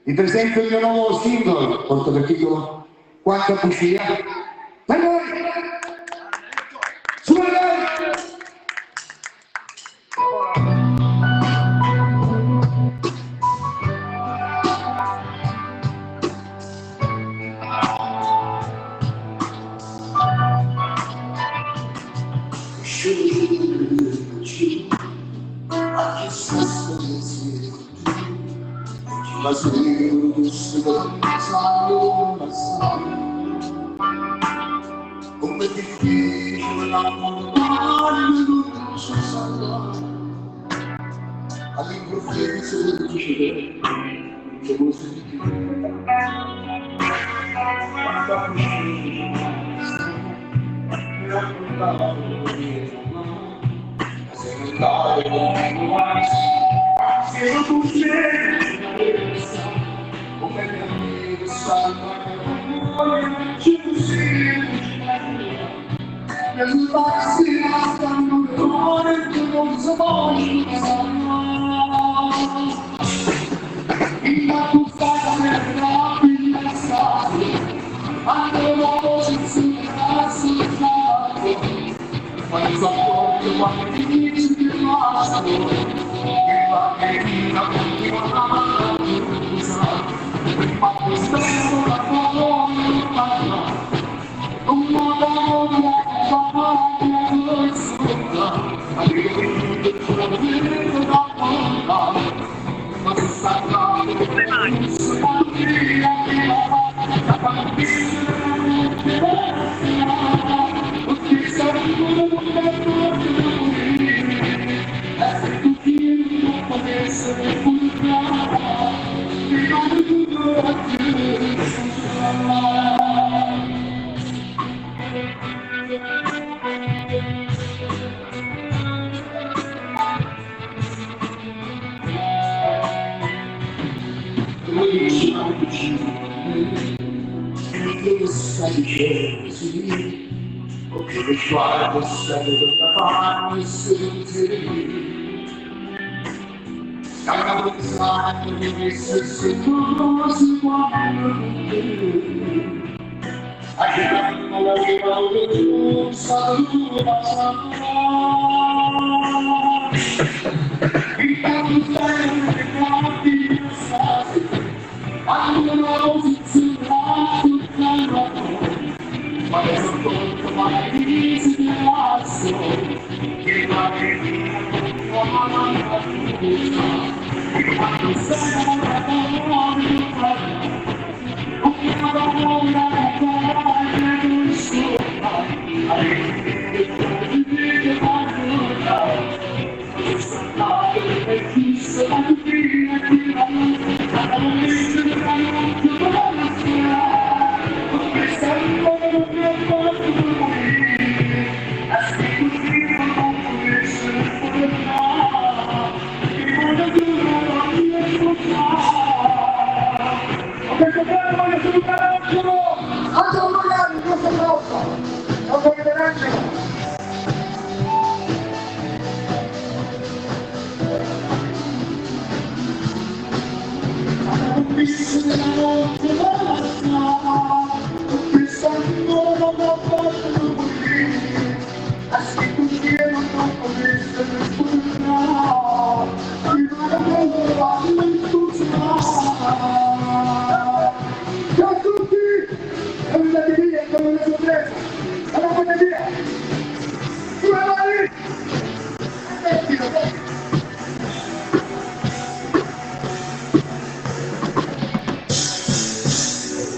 Vi presento il mio nuovo singolo, porto per titolo Quanta Bucie. Per voi! Su ma se io si pensavo ma sai come difficile l'amore non si sa all'improvviso difficile che vuoi sentire quanta bucie mi raccontavo se non cade come se non tu sei come mi amico sanno ci nel passi stanno cuore che non so mai ma tu stai per la finestra anche dopo si ma il sapore quando ti dici che basta che va bene la continua prima questa è la parola un modo di amare ma che sta che lo sguardo sempre da parte sentire stava pensando che se tu si guarda a che non aveva un saluto il tanto sempre che passati anche una posizione ma adesso conto mai di si piazzo che la vita non la fiducia e quando sei una parola una parola che non sopra a che parla questa tarde è fissa la fine che la notte la notte